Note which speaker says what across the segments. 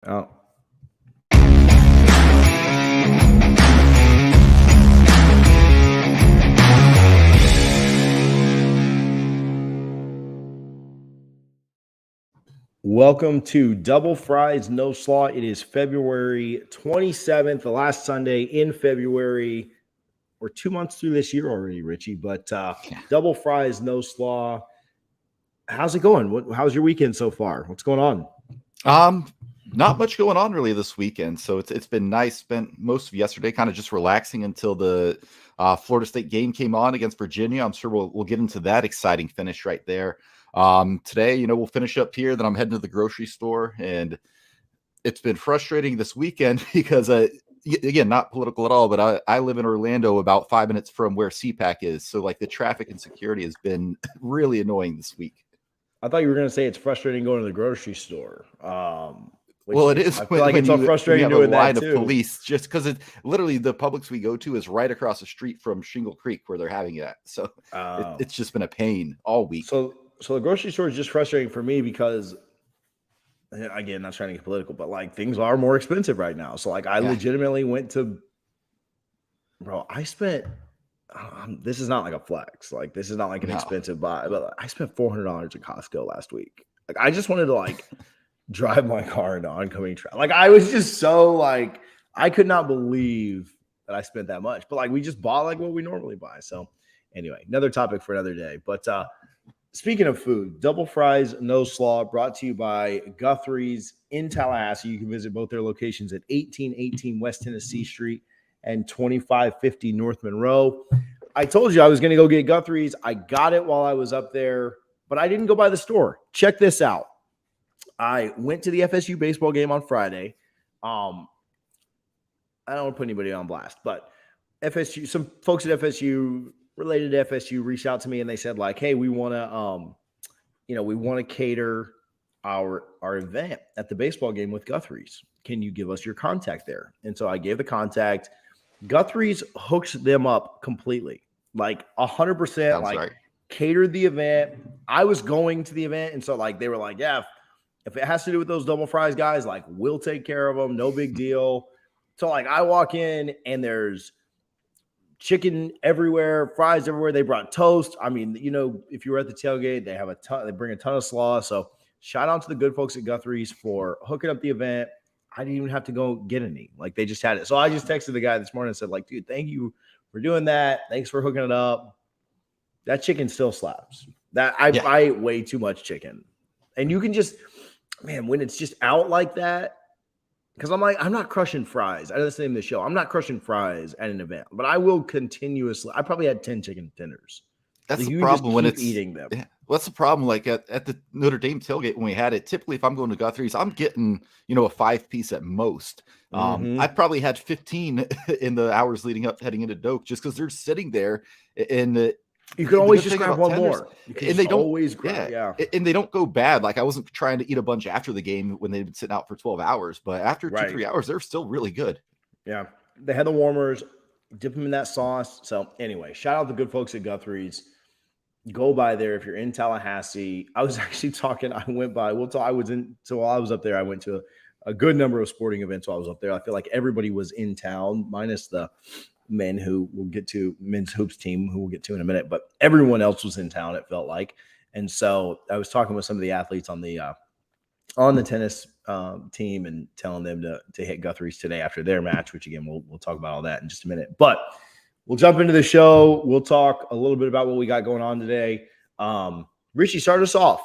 Speaker 1: Oh. Welcome to Double Fries No Slaw. It is February 27th, the last Sunday in February. We're 2 months through this year already, Richie, but Double Fries No Slaw. How's it going? How's your weekend so far? What's going on?
Speaker 2: Not much going on really this weekend. So it's been nice. Spent most of yesterday kind of just relaxing until the Florida State game came on against Virginia. I'm sure we'll get into that exciting finish right there. Today, we'll finish up here. Then I'm heading to the grocery store, and it's been frustrating this weekend because again, not political at all, but I live in Orlando, about 5 minutes from where CPAC is. So like the traffic and security has been really annoying this week.
Speaker 1: I thought you were going to say it's frustrating going to the grocery store.
Speaker 2: Well, it is.
Speaker 1: I feel like it's so frustrating doing that too.
Speaker 2: Police, just because it's literally the Publix we go to is right across the street from Shingle Creek where they're having it at. So it's just been a pain all week.
Speaker 1: So the grocery store is just frustrating for me because, again, not trying to get political, but like things are more expensive right now. So like I legitimately went to, I spent. This is not like a flex. Like this is not like an expensive buy, but I spent $400 at Costco last week. Like I just wanted to like drive my car into oncoming traffic. Like I was just so like I could not believe that I spent that much. But like we just bought like what we normally buy. So anyway, another topic for another day. But speaking of food, Double Fries No Slaw brought to you by Guthrie's in Tallahassee. You can visit both their locations at 1818 West Tennessee Street and 2550 North Monroe. I told you I was going to go get Guthrie's. I got it while I was up there, but I didn't go by the store. Check this out. I went to the FSU baseball game on Friday. I don't want to put anybody on blast, but FSU, some folks at FSU related to FSU reached out to me and they said like, hey, we want to cater our event at the baseball game with Guthrie's. Can you give us your contact there? And so I gave the contact. Guthrie's hooks them up completely, like 100%, like right. Catered the event. I was going to the event. And so like, they were like, yeah, if it has to do with those Double Fries guys, like we'll take care of them. No big deal. So like I walk in and there's chicken everywhere, fries everywhere. They brought toast. I mean, if you were at the tailgate, they bring a ton of slaw. So shout out to the good folks at Guthrie's for hooking up the event. I didn't even have to go get any. Like they just had it. So I just texted the guy this morning and said, like, dude, thank you for doing that. Thanks for hooking it up. That chicken still slaps. I ate way too much chicken. And you can just, man, when it's just out like that, because I'm not crushing fries. I know that's the name of the show. I'm not crushing fries at an event, but I will continuously. I probably had 10 chicken tenders.
Speaker 2: That's the problem when it's
Speaker 1: eating them.
Speaker 2: Yeah. What's the problem? Like at the Notre Dame tailgate when we had it, typically if I'm going to Guthrie's, I'm getting, a 5-piece at most. I probably had 15 in the hours leading up heading into Doak just because they're sitting there and
Speaker 1: you can always just grab one more.
Speaker 2: And they don't always grab, and they don't go bad. Like I wasn't trying to eat a bunch after the game when they'd been sitting out for 12 hours, but after 2-3 hours, they're still really good.
Speaker 1: Yeah. They had the warmers, dip them in that sauce. So anyway, shout out the good folks at Guthrie's. Go by there if you're in Tallahassee. I was actually talking. I went by. So while I was up there, I went to a good number of sporting events while I was up there. I feel like everybody was in town, minus the men who we'll get to, men's hoops team, who we'll get to in a minute. But everyone else was in town, it felt like. And so I was talking with some of the athletes on the tennis team and telling them to hit Guthrie's today after their match, which again, we'll talk about all that in just a minute. But we'll jump into the show. We'll talk a little bit about what we got going on today. Richie, start us off.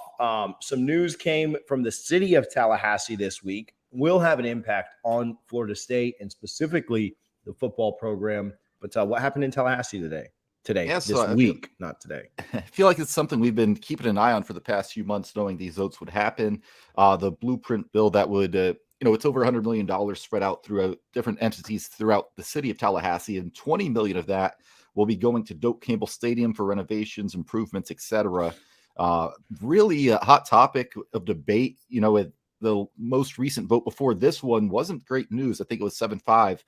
Speaker 1: Some news came from the city of Tallahassee this week. Will have an impact on Florida State and specifically the football program. But what happened in Tallahassee today? This week, not today.
Speaker 2: I feel like it's something we've been keeping an eye on for the past few months, knowing these votes would happen. The blueprint bill that would it's over $100 million spread out throughout different entities throughout the city of Tallahassee, and $20 million of that will be going to Doak Campbell Stadium for renovations, improvements, etc. Really a hot topic of debate. With the most recent vote before this one wasn't great news. I think it was 7-5,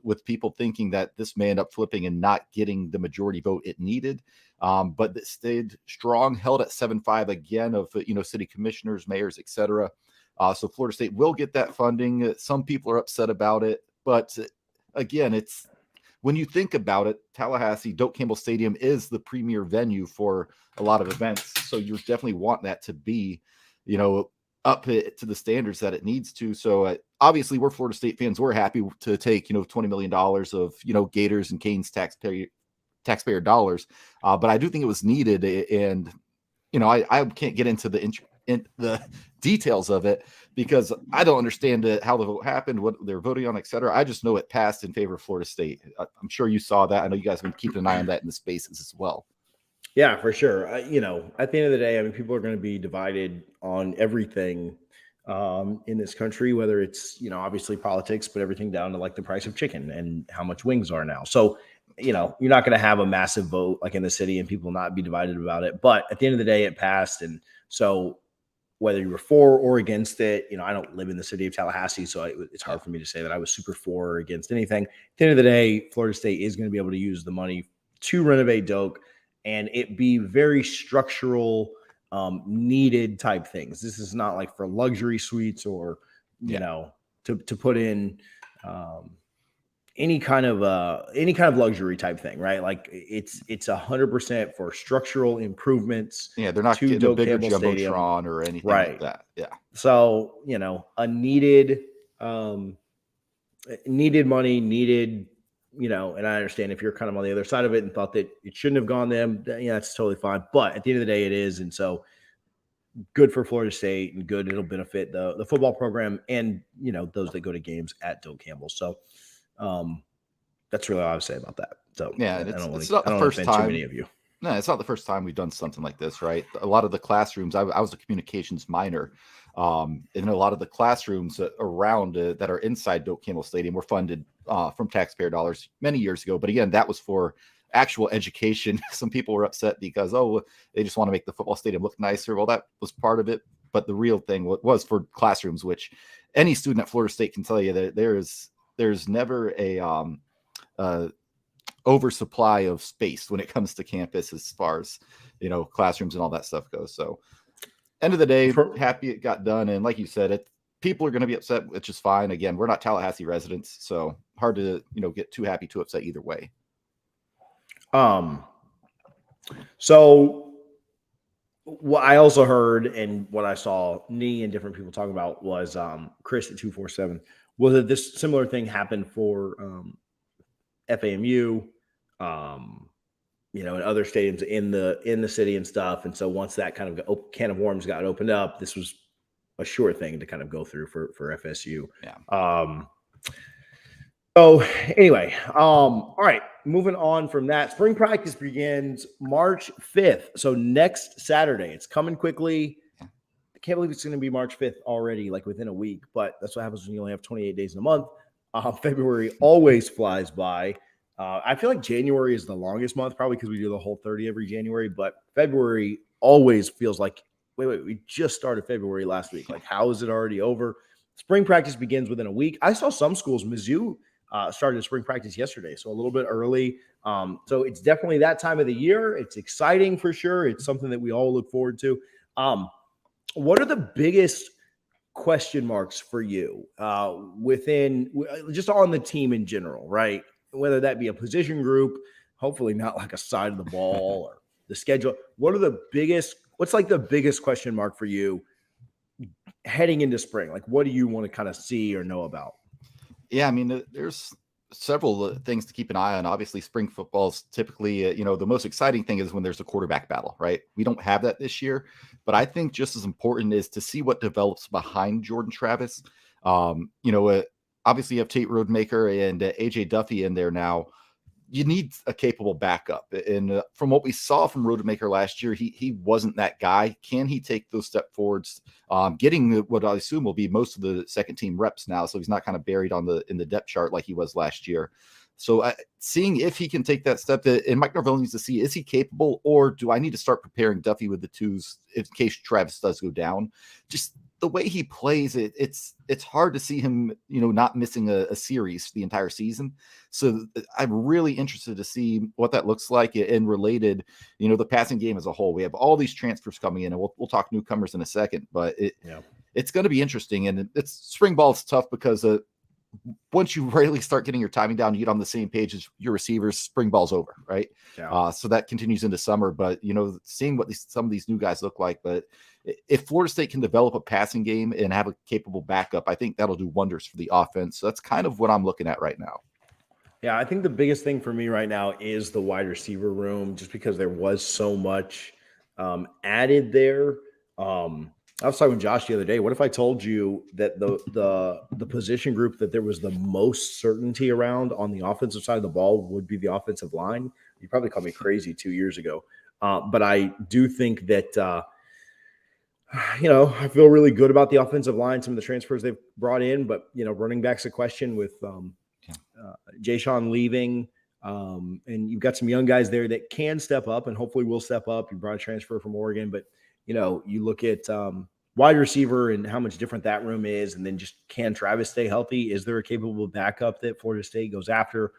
Speaker 2: with people thinking that this may end up flipping and not getting the majority vote it needed. But it stayed strong, held at 7-5 again of city commissioners, mayors, etc. So Florida State will get that funding. Some people are upset about it, but again, it's when you think about it, Tallahassee, Doak Campbell Stadium is the premier venue for a lot of events. So you definitely want that to be, up to the standards that it needs to. So obviously we're Florida State fans. We're happy to take, $20 million of, Gators and Canes taxpayer dollars. But I do think it was needed. And, I can't get into the details of it because I don't understand how the vote happened, what they're voting on, et cetera. I just know it passed in favor of Florida State. I'm sure you saw that. I know you guys have been keeping an eye on that in the spaces as well.
Speaker 1: Yeah, for sure. At the end of the day, I mean, people are going to be divided on everything in this country, whether it's, obviously politics, but everything down to like the price of chicken and how much wings are now. So, you're not going to have a massive vote like in the city and people not be divided about it. But at the end of the day, it passed. And so whether you were for or against it, I don't live in the city of Tallahassee, so it's hard for me to say that I was super for or against anything. At the end of the day, Florida State is going to be able to use the money to renovate Doak and it be very structural, needed type things. This is not like for luxury suites or, to put in any kind of luxury type thing, right? Like it's 100% for structural improvements.
Speaker 2: Yeah, they're not getting a bigger jumbotron or anything like that. Yeah.
Speaker 1: So a needed money, needed. And I understand if you're kind of on the other side of it and thought that it shouldn't have gone them, that's totally fine. But at the end of the day, it is, and so good for Florida State and good. It'll benefit the football program and those that go to games at Doak Campbell. So. That's really all I would say about that. So
Speaker 2: yeah,
Speaker 1: it's
Speaker 2: not the first time.
Speaker 1: Too many of you.
Speaker 2: No, it's not the first time we've done something like this, right? A lot of the classrooms. I was a communications minor, and a lot of the classrooms around that are inside Doak Campbell Stadium were funded from taxpayer dollars many years ago. But again, that was for actual education. Some people were upset because they just want to make the football stadium look nicer. Well, that was part of it, but the real thing was for classrooms, which any student at Florida State can tell you that there's never a oversupply of space when it comes to campus as far as classrooms and all that stuff goes. So end of the day, happy it got done. And like you said, people are going to be upset, which is fine. Again, we're not Tallahassee residents, so hard to get too happy, too upset either way.
Speaker 1: So what I also heard and what I saw me and different people talking about was Chris at 247 was that this similar thing happened for FAMU, and other stadiums in the city and stuff. And so once that kind of can of worms got opened up, this was a sure thing to kind of go through for FSU.
Speaker 2: Yeah.
Speaker 1: So anyway, all right, moving on from that, spring practice begins March 5th. So next Saturday, it's coming quickly. I can't believe it's going to be March 5th already, like within a week, but that's what happens when you only have 28 days in a month. February always flies by. I feel like January is the longest month, probably because we do the whole 30 every January, but February always feels like, wait, we just started February last week. Like, how is it already over? Spring practice begins within a week. I saw some schools, Mizzou started spring practice yesterday, so a little bit early. So it's definitely that time of the year. It's exciting for sure. It's something that we all look forward to. What are the biggest question marks for you within just on the team in general, right? Whether that be a position group, hopefully not like a side of the ball or the schedule. What's like the biggest question mark for you heading into spring? Like, what do you want to kind of see or know about?
Speaker 2: Yeah, I mean, there's several things to keep an eye on. Obviously, spring football is typically, the most exciting thing is when there's a quarterback battle, right? We don't have that this year, but I think just as important is to see what develops behind Jordan Travis. Obviously you have Tate Rodemaker and AJ Duffy in there now. You need a capable backup. And from what we saw from Rodemaker last year, he wasn't that guy. Can he take those step forwards? Getting what I assume will be most of the second team reps now, so he's not kind of buried in the depth chart like he was last year. So seeing if he can take that step, and Mike Norvell needs to see, is he capable, or do I need to start preparing Duffy with the twos in case Travis does go down? Just the way he plays, it's hard to see him, not missing a series the entire season. So I'm really interested to see what that looks like. And related, the passing game as a whole. We have all these transfers coming in, and we'll talk newcomers in a second. But it's going to be interesting. And it's spring ball is tough because once you really start getting your timing down, you get on the same page as your receivers, spring ball's over, right?
Speaker 1: Yeah.
Speaker 2: So that continues into summer. But, seeing what some of these new guys look like. But if Florida State can develop a passing game and have a capable backup, I think that'll do wonders for the offense. So that's kind of what I'm looking at right now.
Speaker 1: Yeah, I think the biggest thing for me right now is the wide receiver room, just because there was so much added there. I was talking with Josh the other day. What if I told you that the position group that there was the most certainty around on the offensive side of the ball would be the offensive line? You probably called me crazy 2 years ago, but I do think that I feel really good about the offensive line. Some of the transfers they've brought in, but running back's a question with Jay Sean leaving. And you've got some young guys there that can step up and hopefully will step up. You brought a transfer from Oregon, but you look at wide receiver and how much different that room is. And then just, can Travis stay healthy? Is there a capable backup that Florida State goes after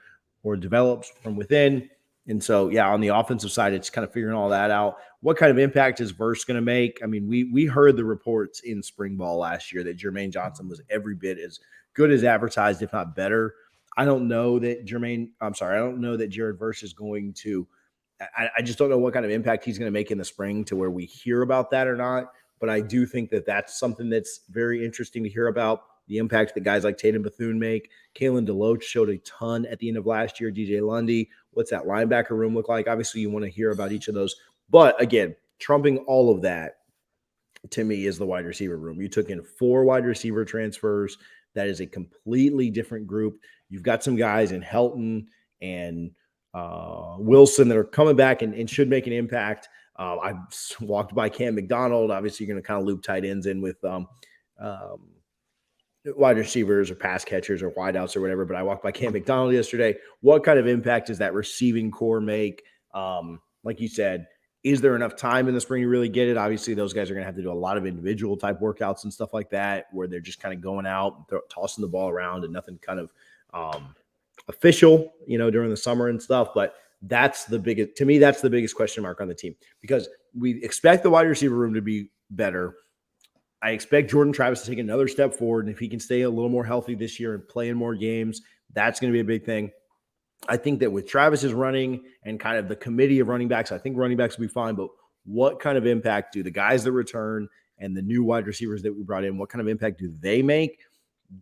Speaker 1: or develops from within? And so, on the offensive side, it's kind of figuring all that out. What kind of impact is Verse going to make? I mean, we heard the reports in spring ball last year that Jermaine Johnson was every bit as good as advertised, if not better. I don't know that Jared Verse is going to – I just don't know what kind of impact he's going to make in the spring to where we hear about that or not. But I do think that that's something that's very interesting to hear about, the impact that guys like Tatum Bethune make. Kalen DeLoach showed a ton at the end of last year. DJ Lundy, what's that linebacker room look like? Obviously, you want to hear about each of those. But, again, trumping all of that, to me, is the wide receiver room. You took in 4 wide receiver transfers. That is a completely different group. You've got some guys in Helton and Wilson that are coming back and should make an impact. I walked by Cam McDonald. Obviously, you're going to kind of loop tight ends in with wide receivers or pass catchers or wideouts or whatever. But I walked by Cam McDonald yesterday. What kind of impact does that receiving core make? Like you said, is there enough time in the spring to really get it? Obviously, those guys are going to have to do a lot of individual type workouts and stuff like that, where they're just kind of going out and tossing the ball around and nothing kind of official, during the summer and stuff. But that's the biggest question mark on the team, because we expect the wide receiver room to be better. I expect Jordan Travis to take another step forward. And if he can stay a little more healthy this year and play in more games, that's going to be a big thing. I think that with Travis's running and kind of the committee of running backs, I think running backs will be fine. But what kind of impact do the guys that return and the new wide receivers that we brought in, what kind of impact do they make?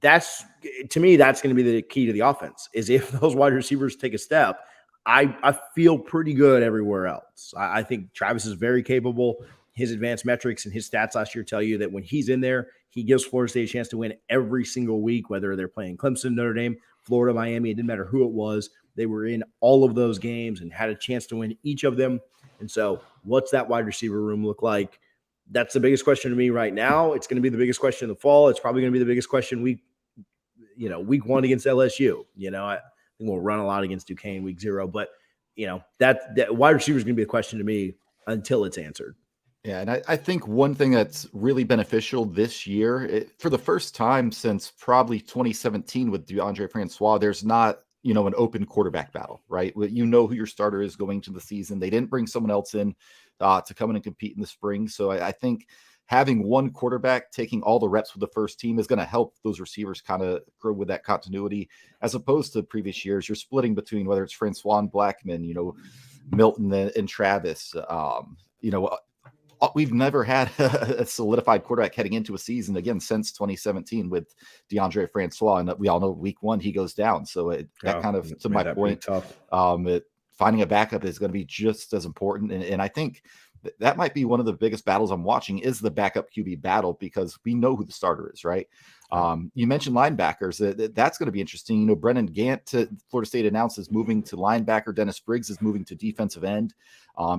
Speaker 1: To me, that's going to be the key to the offense, is if those wide receivers take a step. I feel pretty good everywhere else. I think Travis is very capable. His advanced metrics and his stats last year tell you that when he's in there, he gives Florida State a chance to win every single week, whether they're playing Clemson, Notre Dame, Florida, Miami. It didn't matter who it was. They were in all of those games and had a chance to win each of them. And so what's that wide receiver room look like? That's the biggest question to me right now. It's going to be the biggest question in the fall. It's probably going to be the biggest question week 1 against LSU. I think we'll run a lot against Duquesne week 0. But, that wide receiver is going to be a question to me until it's answered.
Speaker 2: Yeah, and I think one thing that's really beneficial this year, for the first time since probably 2017 with DeAndre Francois, there's not, an open quarterback battle, right? Who your starter is going to the season. They didn't bring someone else in to come in and compete in the spring. So I think having one quarterback taking all the reps with the first team is going to help those receivers kind of grow with that continuity, as opposed to previous years. You're splitting between whether it's Francois and Blackman, Milton and Travis, we've never had a solidified quarterback heading into a season again since 2017 with DeAndre Francois, and we all know week 1 he goes down. So to my point, finding a backup is going to be just as important. And I think that might be one of the biggest battles I'm watching, is the backup QB battle, because we know who the starter is, right? You mentioned linebackers. That's going to be interesting. Brennan Gant to Florida State announced is moving to linebacker. Dennis Briggs is moving to defensive end.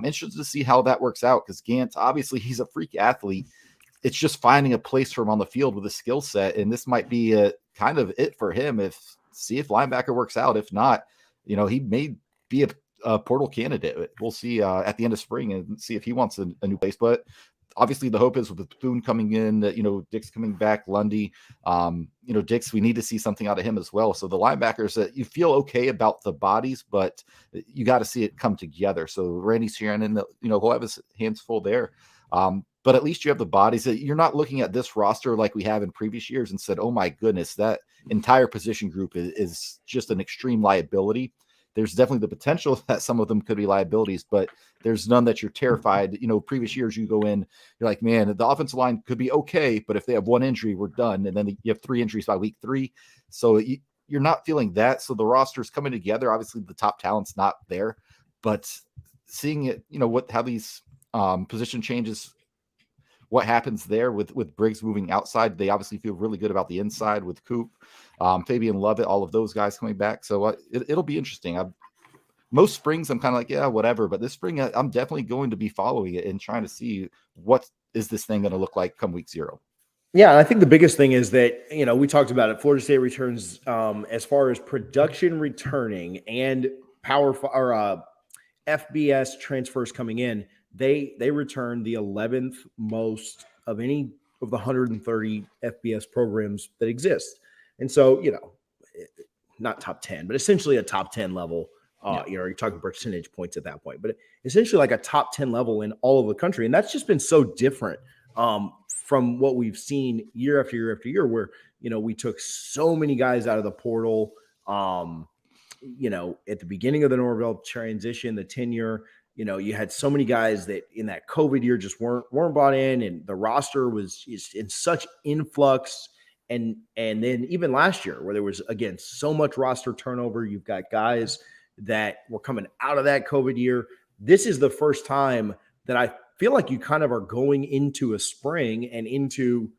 Speaker 2: Interested to see how that works out, because Gant, obviously, he's a freak athlete. It's just finding a place for him on the field with a skill set, and this might be a kind of it for him. See if linebacker works out. If not, he may be a portal candidate. We'll see at the end of spring and see if he wants a new place. But obviously the hope is with Bethune coming in, Dix coming back, Lundy, Dix, we need to see something out of him as well. So the linebackers, that you feel okay about the bodies, but you got to see it come together. So Randy Shannon, he'll have his hands full there. but at least you have the bodies that you're not looking at this roster like we have in previous years and said, oh my goodness, that entire position group is just an extreme liability. There's definitely the potential that some of them could be liabilities, but there's none that you're terrified. Previous years you go in, you're like, man, the offensive line could be okay, but if they have one injury, we're done. And then you have 3 injuries by week 3. So you're not feeling that. So the roster is coming together. Obviously the top talent's not there, but seeing it, how these position changes, what happens there with Briggs moving outside. They obviously feel really good about the inside with Coop, Fabian Lovett, all of those guys coming back. So it'll be interesting. Most springs I'm kind of like, yeah, whatever. But this spring, I'm definitely going to be following it and trying to see what is this thing going to look like come week 0.
Speaker 1: Yeah, I think the biggest thing is that, we talked about it. Florida State returns as far as production returning and FBS transfers coming in. They return the 11th most of any of the 130 FBS programs that exist. And so, not top 10, but essentially a top 10 level. You're talking percentage points at that point, but essentially like a top 10 level in all of the country. And that's just been so different from what we've seen year after year after year, where, we took so many guys out of the portal, at the beginning of the Norvell transition, the tenure, you had so many guys that in that COVID year just weren't brought in, and the roster was in such influx. And then even last year, where there was, again, so much roster turnover, you've got guys that were coming out of that COVID year. This is the first time that I feel like you kind of are going into a spring and into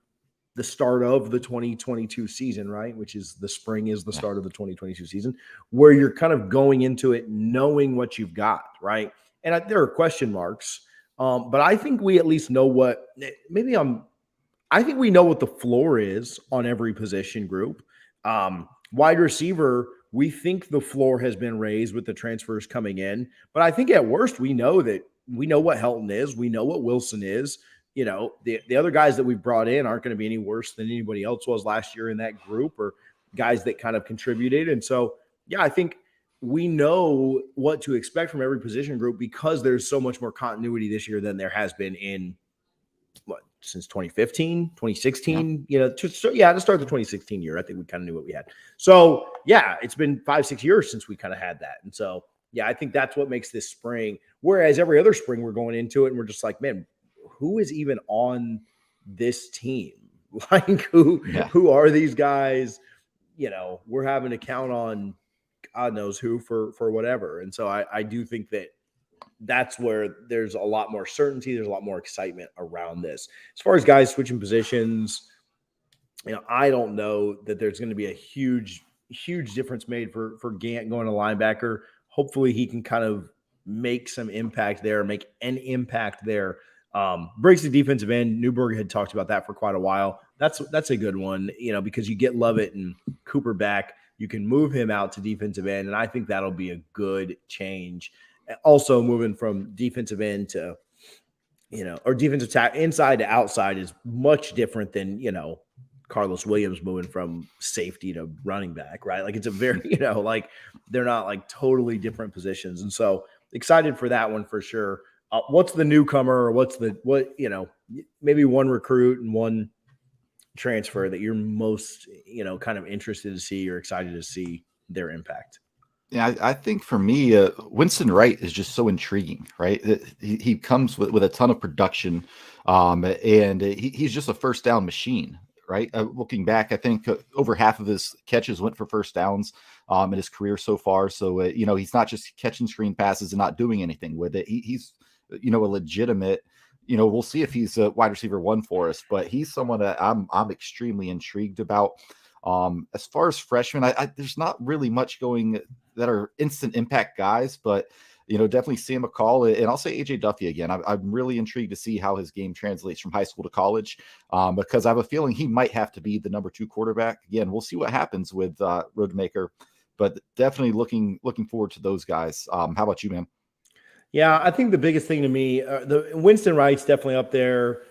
Speaker 1: the start of the 2022 season, right? Which is the spring is the start of the 2022 season, where you're kind of going into it knowing what you've got, right? And there are question marks, but I think we at least know what I think we know what the floor is on every position group. Wide receiver, we think the floor has been raised with the transfers coming in, but I think at worst we know what Helton is. We know what Wilson is. The other guys that we've brought in aren't going to be any worse than anybody else was last year in that group, or guys that kind of contributed. And so, yeah, I think we know what to expect from every position group because there's so much more continuity this year than there has been in since 2015, 2016, to start the 2016 year. I think we kind of knew what we had. So yeah, it's been 5-6 years since we kind of had that. And so, yeah, I think that's what makes this spring, whereas every other spring we're going into it and we're just like, man, who is even on this team? Like who are these guys? We're having to count on God knows who for whatever. And so I do think that's where there's a lot more certainty. There's a lot more excitement around this. As far as guys switching positions, I don't know that there's going to be a huge difference made for Gant going to linebacker. Hopefully he can kind of make an impact there. Breaks the defensive end. Newberg had talked about that for quite a while. That's a good one, because you get Lovett and Cooper back. You can move him out to defensive end, and I think that'll be a good change. Also, moving from defensive end to, or defensive tackle inside to outside is much different than, Carlos Williams moving from safety to running back, right? Like it's a very, like they're not like totally different positions. And so excited for that one for sure. What's the newcomer, or maybe one recruit and one transfer that you're most, kind of interested to see or excited to see their impact?
Speaker 2: Yeah, I think for me, Winston Wright is just so intriguing, right? He comes with a ton of production, and he's just a first down machine, right? Looking back, I think over half of his catches went for first downs in his career so far. So, he's not just catching screen passes and not doing anything with it. He's, a legitimate, we'll see if he's a wide receiver 1 for us, but he's someone that I'm extremely intrigued about. As far as freshmen, there's not really much going that are instant impact guys, but definitely Sam McCall, and I'll say AJ Duffy again. I'm really intrigued to see how his game translates from high school to college, because I have a feeling he might have to be the number 2 quarterback. Again, we'll see what happens with Rodemaker, but definitely looking forward to those guys. How about you, man?
Speaker 1: Yeah, I think the biggest thing to me, the Winston Wright's definitely up there.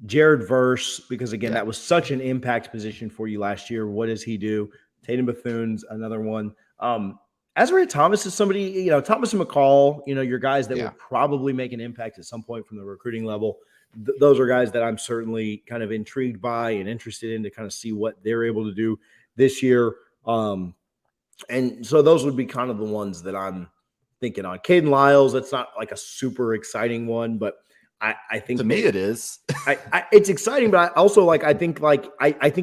Speaker 1: Jared Verse, because again, that was such an impact position for you last year. What does he do? Tatum Bethune's another one. Asbury Thomas is somebody, Thomas and McCall, your guys that
Speaker 2: Yeah.
Speaker 1: will probably make an impact at some point from the recruiting level. Those are guys that I'm certainly kind of intrigued by and interested in to kind of see what they're able to do this year. And so those would be kind of the ones that I'm thinking on. Caden Lyles, that's not like a super exciting one, but I think
Speaker 2: to me it is.
Speaker 1: It's exciting, but I also I think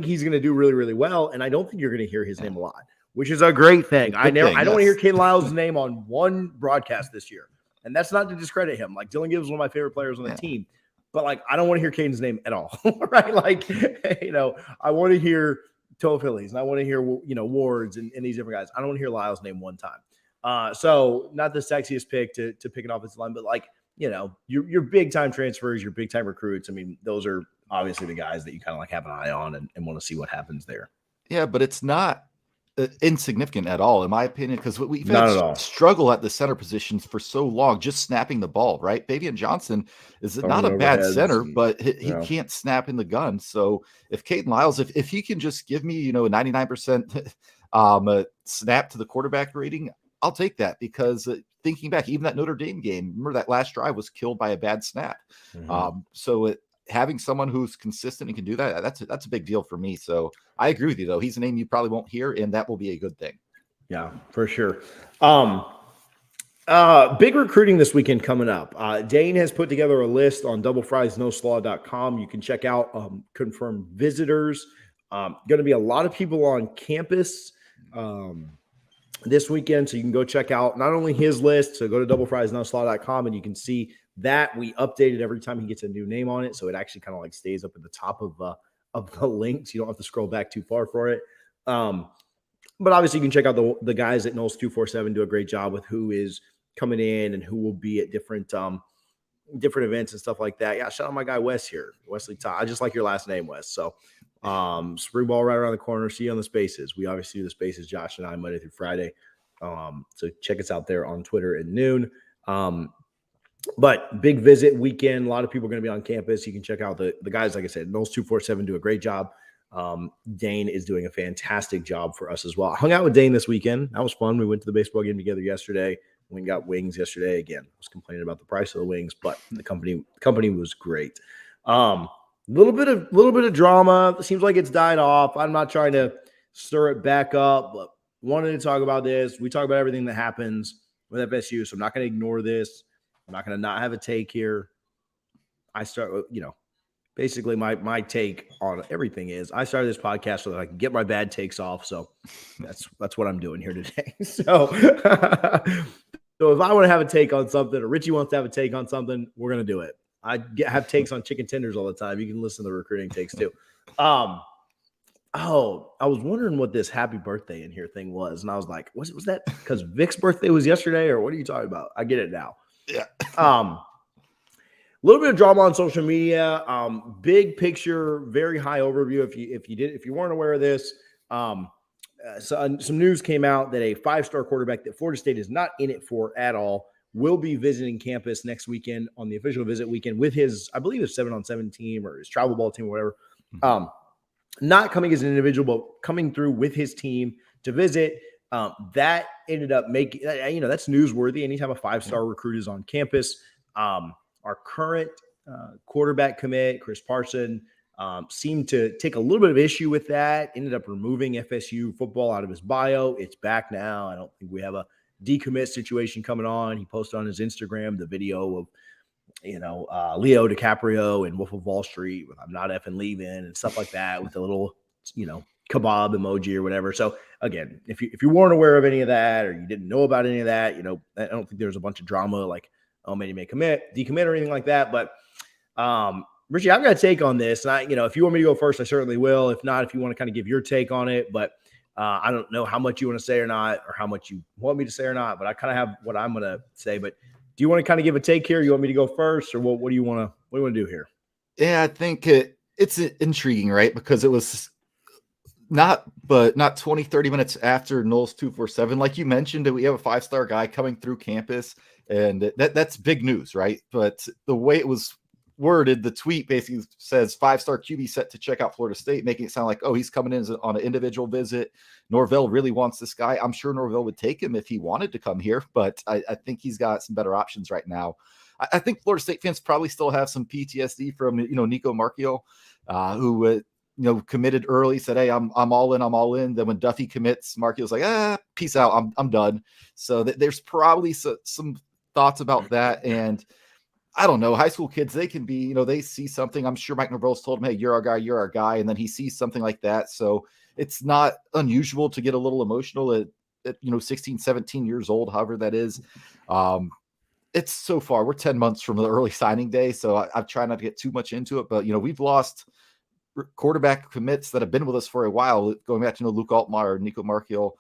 Speaker 1: he's going to do really, really well, and I don't think you're going to hear his name a lot, which is a great thing. I don't want to hear Caden Lyles' name on one broadcast this year, and that's not to discredit him. Like Dylan Gibbs is one of my favorite players on the team, but I don't want to hear Caden's name at all, right? I want to hear Toe Phillies, and I want to hear Wards and these different guys. I don't want to hear Lyles' name one time. So not the sexiest pick to pick an offensive line, but your big time transfers, your big time recruits. I mean, those are obviously the guys that you kind of have an eye on and want to see what happens there.
Speaker 2: Yeah, but it's not insignificant at all, in my opinion, because we've
Speaker 1: not
Speaker 2: had
Speaker 1: at all.
Speaker 2: Struggle at the center positions for so long, just snapping the ball, right? Fabian Johnson is not a bad center, but he can't snap in the gun. So if Caden Lyles, if he can just give me, a 99% snap to the quarterback rating, I'll take that, because thinking back, even that Notre Dame game, remember that last drive was killed by a bad snap. So having someone who's consistent and can do that, that's a big deal for me. So I agree with you, though. He's a name you probably won't hear, and that will be a good thing.
Speaker 1: Yeah, for sure. Big recruiting this weekend coming up. Dane has put together a list on doublefriesnoslaw.com. You can check out confirmed visitors. Going to be a lot of people on campus this weekend, so you can go check out not only his list, so go to doublefriesnoslaw.com and you can see that we update it every time he gets a new name on it, so it actually kind of stays up at the top of the link, so you don't have to scroll back too far for it. But obviously you can check out the guys at Noles 247 do a great job with who is coming in and who will be at different events and stuff like that. Yeah, shout out my guy Wes here, Wesley Todd. I just like your last name, Wes. So spring ball right around the corner. See you on the spaces. We obviously do the spaces, Josh and I, Monday through Friday. So check us out there on Twitter at noon. But big visit weekend. A lot of people are going to be on campus. You can check out the guys, like I said, Noles 247 do a great job. Dane is doing a fantastic job for us as well. I hung out with Dane this weekend. That was fun. We went to the baseball game together yesterday. We got wings yesterday. Again, I was complaining about the price of the wings, but the company was great. Little bit of drama. It seems like it's died off. I'm not trying to stir it back up, but wanted to talk about this. We talk about everything that happens with FSU, so I'm not going to ignore this. I'm not going to not have a take here. I start, basically my take on everything is I started this podcast so that I can get my bad takes off. So that's what I'm doing here today. So if I want to have a take on something, or Richie wants to have a take on something, we're going to do it. I have takes on chicken tenders all the time. You can listen to the recruiting takes too. I was wondering what this happy birthday in here thing was. And I was like, was that because Vic's birthday was yesterday, or what are you talking about? I get it now.
Speaker 2: Yeah.
Speaker 1: A little bit of drama on social media. Big picture, very high overview. If you weren't aware of this, so some news came out that a 5-star quarterback that Florida State is not in it for at all will be visiting campus next weekend on the official visit weekend with his, I believe, his 7-on-7 team or his travel ball team or whatever. Not coming as an individual, but coming through with his team to visit. That ended up making, that's newsworthy. Anytime a 5-star recruit is on campus. Our current quarterback commit, Chris Parson, seemed to take a little bit of issue with that, ended up removing FSU football out of his bio. It's back now. I don't think we have a decommit situation coming on. He posted on his Instagram the video of, Leo DiCaprio and Wolf of Wall Street with "I'm not effing leaving" and stuff like that with a little, kebab emoji or whatever. So again, if you weren't aware of any of that or you didn't know about any of that, I don't think there's a bunch of drama like, oh, man, you may decommit or anything like that. But Richie, I've got a take on this. And if you want me to go first, I certainly will. If not, if you want to kind of give your take on it, but I don't know how much you want to say or not, or how much you want me to say or not, but I kind of have what I'm going to say. But do you want to kind of give a take here? You want me to go first, or what do you want to do here?
Speaker 2: Yeah, I think it's intriguing, right? Because it was not 20, 30 minutes after Noles 247. Like you mentioned, we have a 5-star guy coming through campus, and that's big news, right? But the way it was worded, the tweet basically says 5-star QB set to check out Florida State, making it sound like, oh, he's coming in on an individual visit. Norvell really wants this guy. I'm sure Norvell would take him if he wanted to come here, but I think he's got some better options right now. I think Florida State fans probably still have some PTSD from, Nico Marchiol, who, committed early, said, hey, I'm all in, I'm all in. Then when Duffy commits, Marchiol's like, peace out, I'm done. So there's probably some thoughts about that. And I don't know, high school kids, they can be, they see something. I'm sure Mike Norvell's told him, hey, you're our guy. And then he sees something like that. So it's not unusual to get a little emotional at 16, 17 years old, however that is. It's so far, we're 10 months from the early signing day. So I've tried not to get too much into it, but, we've lost quarterback commits that have been with us for a while, going back to, Luke Altmaier or Nico Marchiol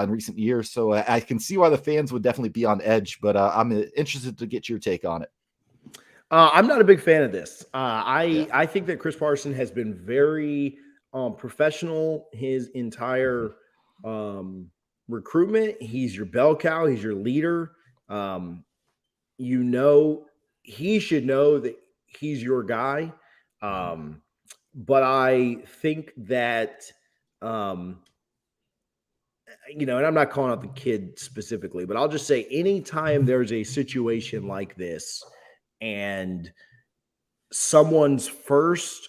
Speaker 2: in recent years. So I can see why the fans would definitely be on edge, but I'm interested to get your take on it.
Speaker 1: I'm not a big fan of this. I think that Chris Parson has been very professional his entire recruitment. He's your bell cow. He's your leader. He should know that he's your guy. But I think that, and I'm not calling out the kid specifically, but I'll just say anytime there's a situation like this, and someone's first,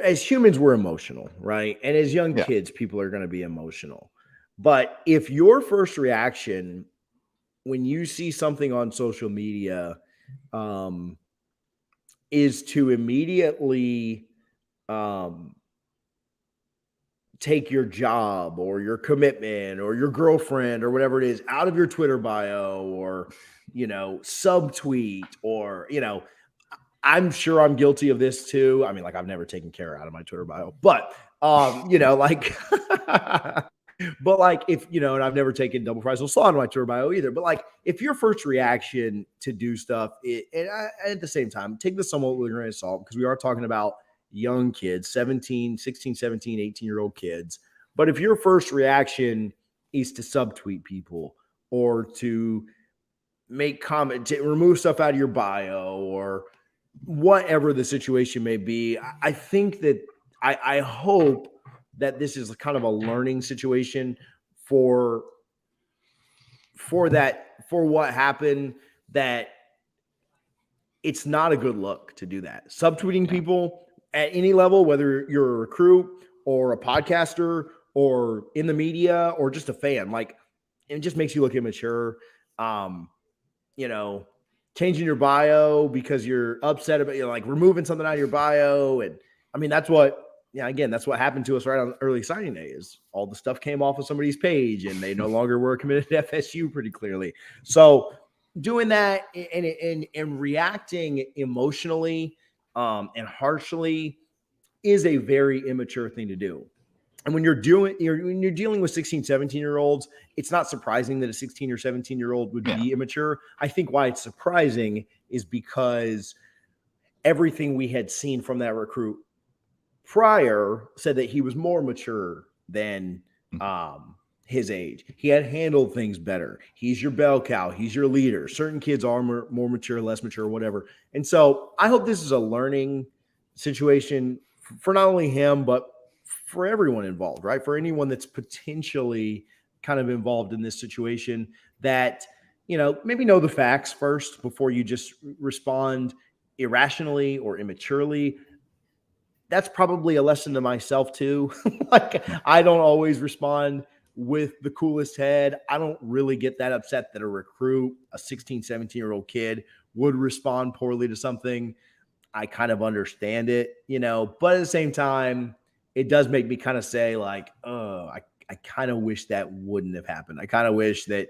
Speaker 1: as humans, we're emotional, right? And as young kids, people are going to be emotional. But if your first reaction when you see something on social media is to immediately take your job or your commitment or your girlfriend or whatever it is out of your Twitter bio, or subtweet, or I'm sure I'm guilty of this too. I mean, like, I've never taken care out of my Twitter bio, but but like, if and I've never taken double Fries No Slaw in my Twitter bio either. But like, if your first reaction to do stuff, at the same time, take this somewhat with a grain of salt, because we are talking about young kids, 16, 17, 18-year-old kids. But if your first reaction is to subtweet people or to make comment, to remove stuff out of your bio, or whatever the situation may be, I think that I hope that this is kind of a learning situation for what happened, that it's not a good look to do that. Subtweeting people at any level, whether you're a recruit or a podcaster or in the media or just a fan, like, it just makes you look immature. Changing your bio because you're upset about, like, removing something out of your bio. And I mean, that's what happened to us right on early signing day, is all the stuff came off of somebody's page and they no longer were committed to FSU pretty clearly. So doing that and reacting emotionally and harshly is a very immature thing to do. And when you're dealing with 16, 17-year-olds, it's not surprising that a 16 or 17-year-old would be immature. I think why it's surprising is because everything we had seen from that recruit prior said that he was more mature than his age. He had handled things better. He's your bell cow. He's your leader. Certain kids are more mature, less mature, whatever. And so I hope this is a learning situation for not only him, but for everyone involved, right? For anyone that's potentially kind of involved in this situation, that, maybe know the facts first before you just respond irrationally or immaturely. That's probably a lesson to myself too. Like, I don't always respond with the coolest head. I don't really get that upset that a recruit, a 16, 17-year-old kid, would respond poorly to something. I kind of understand it, but at the same time, it does make me kind of say, like, oh, I kind of wish that wouldn't have happened. I kind of wish that,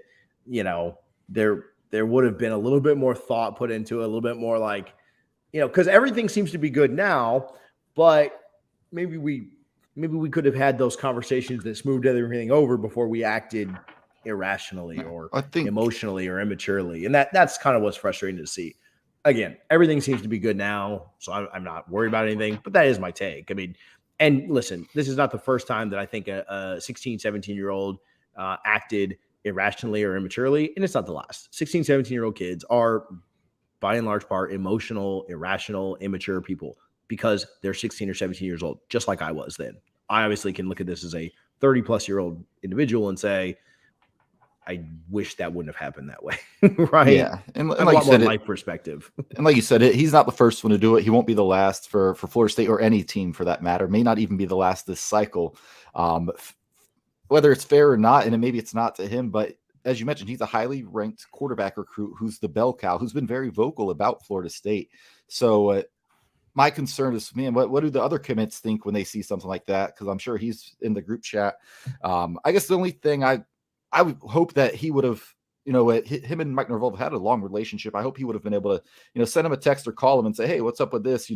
Speaker 1: there would have been a little bit more thought put into it, a little bit more, like, because everything seems to be good now, but maybe we could have had those conversations that smoothed everything over before we acted irrationally or emotionally or immaturely. And that's kind of what's frustrating to see. Again, everything seems to be good now, so I'm not worried about anything, but that is my take. I mean, and listen, this is not the first time that I think a 16, 17-year-old acted irrationally or immaturely, and it's not the last. 16, 17-year-old kids are, by and large part, emotional, irrational, immature people because they're 16 or 17 years old, just like I was then. I obviously can look at this as a 30-plus-year-old individual and say, I wish that wouldn't have happened that way, right?
Speaker 2: Yeah, and
Speaker 1: I have
Speaker 2: like
Speaker 1: a
Speaker 2: you
Speaker 1: lot more
Speaker 2: said,
Speaker 1: life perspective.
Speaker 2: and like you said, he's not the first one to do it. He won't be the last for Florida State or any team for that matter. May not even be the last this cycle. Whether it's fair or not, and maybe it's not to him, but as you mentioned, he's a highly ranked quarterback recruit who's the bell cow, who's been very vocal about Florida State. So my concern is, man, what do the other commits think when they see something like that? Because I'm sure he's in the group chat. I guess the only thing I would hope that he would have, him and Mike Norvell have had a long relationship. I hope he would have been able to, send him a text or call him and say, hey, what's up with this?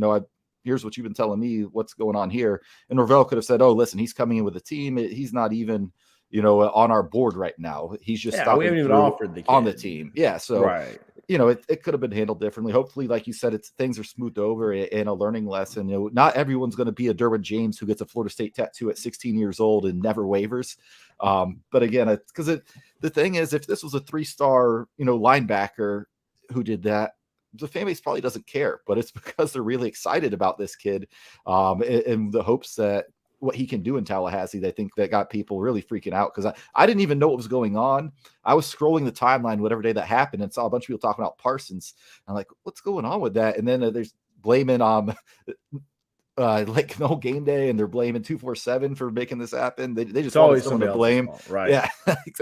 Speaker 2: Here's what you've been telling me. What's going on here? And Norvell could have said, oh, listen, he's coming in with a team. He's not even, on our board right now. He's just
Speaker 1: we haven't even offered the kid
Speaker 2: on the team. Yeah. So,
Speaker 1: right.
Speaker 2: It could have been handled differently. Hopefully, like you said, things are smoothed over and a learning lesson. Not everyone's going to be a Derwin James who gets a Florida State tattoo at 16 years old and never wavers. But again, because the thing is, if this was a 3-star, linebacker who did that, the fan base probably doesn't care. But it's because they're really excited about this kid, in the hopes that what he can do in Tallahassee. They think that got people really freaking out because I didn't even know what was going on. I was scrolling the timeline whatever day that happened and saw a bunch of people talking about Parsons. I'm like, what's going on with that? And then there's blaming like the whole game day, and they're blaming 247 for making this happen. They just
Speaker 1: always
Speaker 2: someone to blame,
Speaker 1: fault, right?
Speaker 2: Yeah,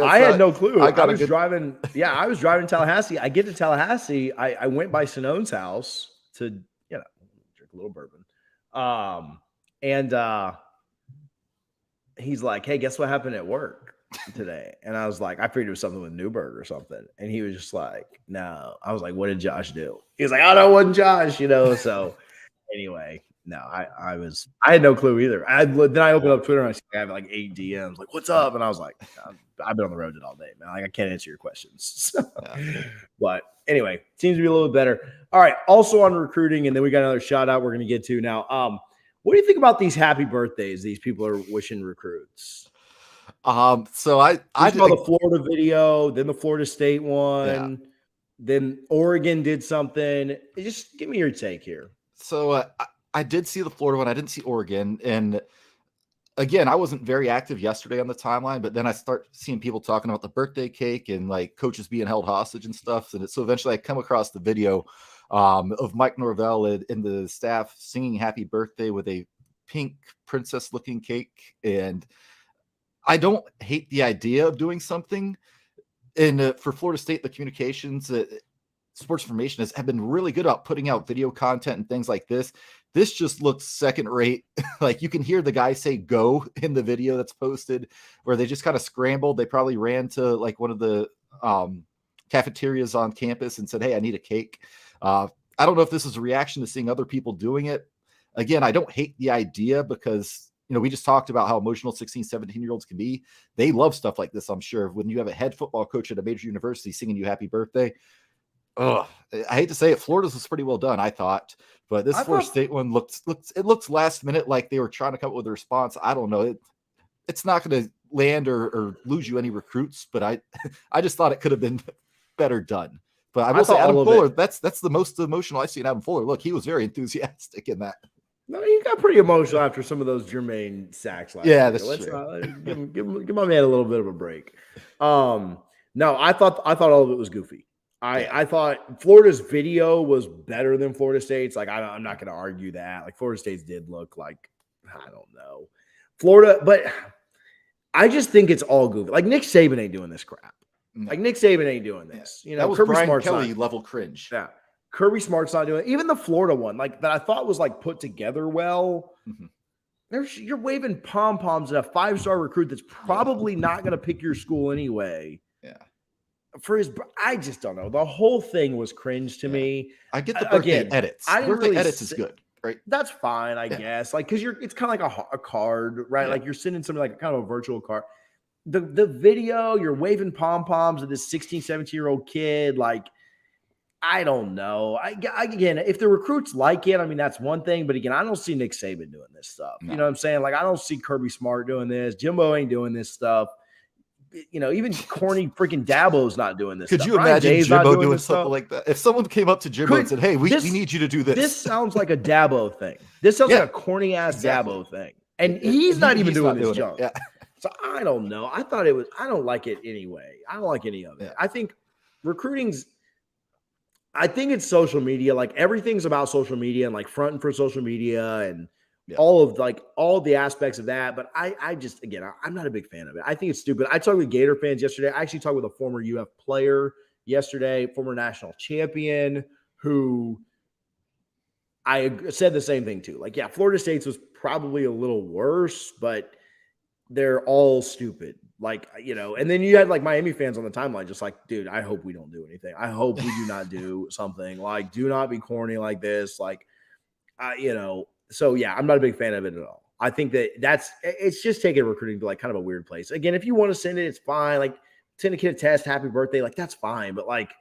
Speaker 1: I had no clue. I was driving. Yeah, I was driving to Tallahassee. I get to Tallahassee. I went by Sinone's house to drink a little bourbon, and he's like, hey, guess what happened at work today? And I was like, I figured it was something with Newberg or something. And he was just like, no. I was like, what did Josh do? He was like, oh, no, it wasn't Josh, So anyway, no, I had no clue either. Then I opened up Twitter and I have like 8 DMs, like, what's up? And I was like, I've been on the road all day, man. Like, I can't answer your questions. But anyway, seems to be a little bit better. All right. Also on recruiting, and then we got another shout out we're going to get to now. What do you think about these happy birthdays these people are wishing recruits?
Speaker 2: So I
Speaker 1: saw the Florida video, then the Florida State one, then Oregon did something. Just give me your take here.
Speaker 2: So I did see the Florida one. I didn't see Oregon. And again, I wasn't very active yesterday on the timeline, but then I start seeing people talking about the birthday cake and like coaches being held hostage and stuff. And so eventually I come across the video of Mike Norvell and the staff singing happy birthday with a pink princess looking cake. And I don't hate the idea of doing something. And for Florida State, the communications, sports information have been really good about putting out video content and things like this. This just looks second rate. Like you can hear the guy say go in the video that's posted where they just kind of scrambled. They probably ran to like one of the cafeterias on campus and said, hey, I need a cake. I don't know if this is a reaction to seeing other people doing it. Again, I don't hate the idea because, we just talked about how emotional 16, 17-year-olds can be. They love stuff like this, I'm sure. When you have a head football coach at a major university singing you happy birthday. I hate to say it, Florida's was pretty well done, I thought. But this Florida State one looks last minute like they were trying to come up with a response. I don't know. It's not going to land or lose you any recruits, but I just thought it could have been better done. But I will say Adam Fuller, that's the most emotional I've seen Adam Fuller. Look, he was very enthusiastic in that.
Speaker 1: No, he got pretty emotional after some of those Jermaine sacks last year.
Speaker 2: That's true.
Speaker 1: Give my man a little bit of a break. No, I thought all of it was goofy. I thought Florida's video was better than Florida State's. Like, I'm not going to argue that. Like, Florida State's did look like, I don't know. Florida, but I just think it's all goofy. Like, Nick Saban ain't doing this crap. No. Like, Nick Saban ain't doing this.
Speaker 2: That was Kirby Brian Smart's Kelly level cringe.
Speaker 1: Yeah. Kirby Smart's not doing it. Even the Florida one, like that I thought was like put together well. Mm-hmm. You're waving pom-poms at a 5-star recruit that's probably not going to pick your school anyway.
Speaker 2: Yeah.
Speaker 1: I just don't know. The whole thing was cringe to me.
Speaker 2: I get the birthday edits. Birthday edits is good, right?
Speaker 1: That's fine, I guess. Like, because it's kind of like a card, right? Yeah. Like you're sending something like kind of a virtual card. The video, you're waving pom-poms at this 16, 17-year-old kid. Like, I don't know. Again, if the recruits like it, I mean, that's one thing. But again, I don't see Nick Saban doing this stuff. No. You know what I'm saying? Like, I don't see Kirby Smart doing this. Jimbo ain't doing this stuff. even corny freaking Dabo's not doing this.
Speaker 2: Could
Speaker 1: stuff.
Speaker 2: you
Speaker 1: Ryan
Speaker 2: imagine
Speaker 1: Day's not
Speaker 2: Jimbo doing
Speaker 1: this
Speaker 2: something
Speaker 1: stuff.
Speaker 2: like that? If someone came up to Jimbo and said, "Hey, we need you to do this,"
Speaker 1: this sounds like a Dabo thing. This sounds like a corny ass Dabo thing, and he's not even doing this junk.
Speaker 2: Yeah.
Speaker 1: So I don't know. I thought it was. I don't like it anyway. I don't like any of it.
Speaker 2: Yeah.
Speaker 1: I think recruiting's. I think it's social media. Like everything's about social media and like fronting for social media and all the aspects of that. But I just, again, I'm not a big fan of it. I think it's stupid. I talked with Gator fans yesterday. I actually talked with a former UF player yesterday, former national champion, who I said the same thing too. Like, yeah, Florida State's was probably a little worse, but they're all stupid. Like, and then you had like Miami fans on the timeline, just like, dude, I hope we don't do anything. I hope we do not do something. Like, do not be corny like this. Like, so yeah, I'm not a big fan of it at all. I think it's just taking recruiting to like kind of a weird place. Again, if you want to send it, it's fine. Like, send a kid a test, happy birthday, like that's fine. But like,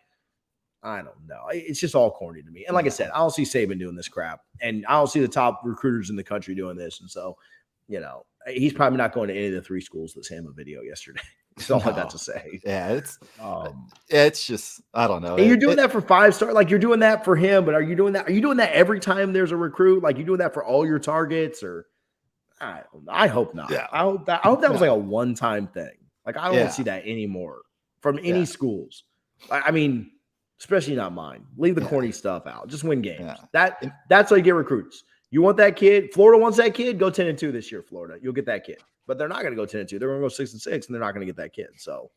Speaker 1: I don't know. It's just all corny to me. And like I said, I don't see Saban doing this crap, and I don't see the top recruiters in the country doing this. And so, he's probably not going to any of the 3 schools that sent him a video yesterday. That's all I got to say.
Speaker 2: Yeah, it's just, I don't know.
Speaker 1: And you're doing that for 5-star, like you're doing that for him, but are you doing that? Are you doing that every time there's a recruit? Like you doing that for all your targets, or I hope not. Yeah. I hope that was like a one-time thing. Like I don't want to see that anymore from any schools. I mean, especially not mine. Leave the corny stuff out. Just win games. Yeah. That's how you get recruits. You want that kid? Florida wants that kid. Go 10-2 this year, Florida. You'll get that kid. But they're not going to go 10-2. They're going to go 6-6, and they're not going to get that kid. So,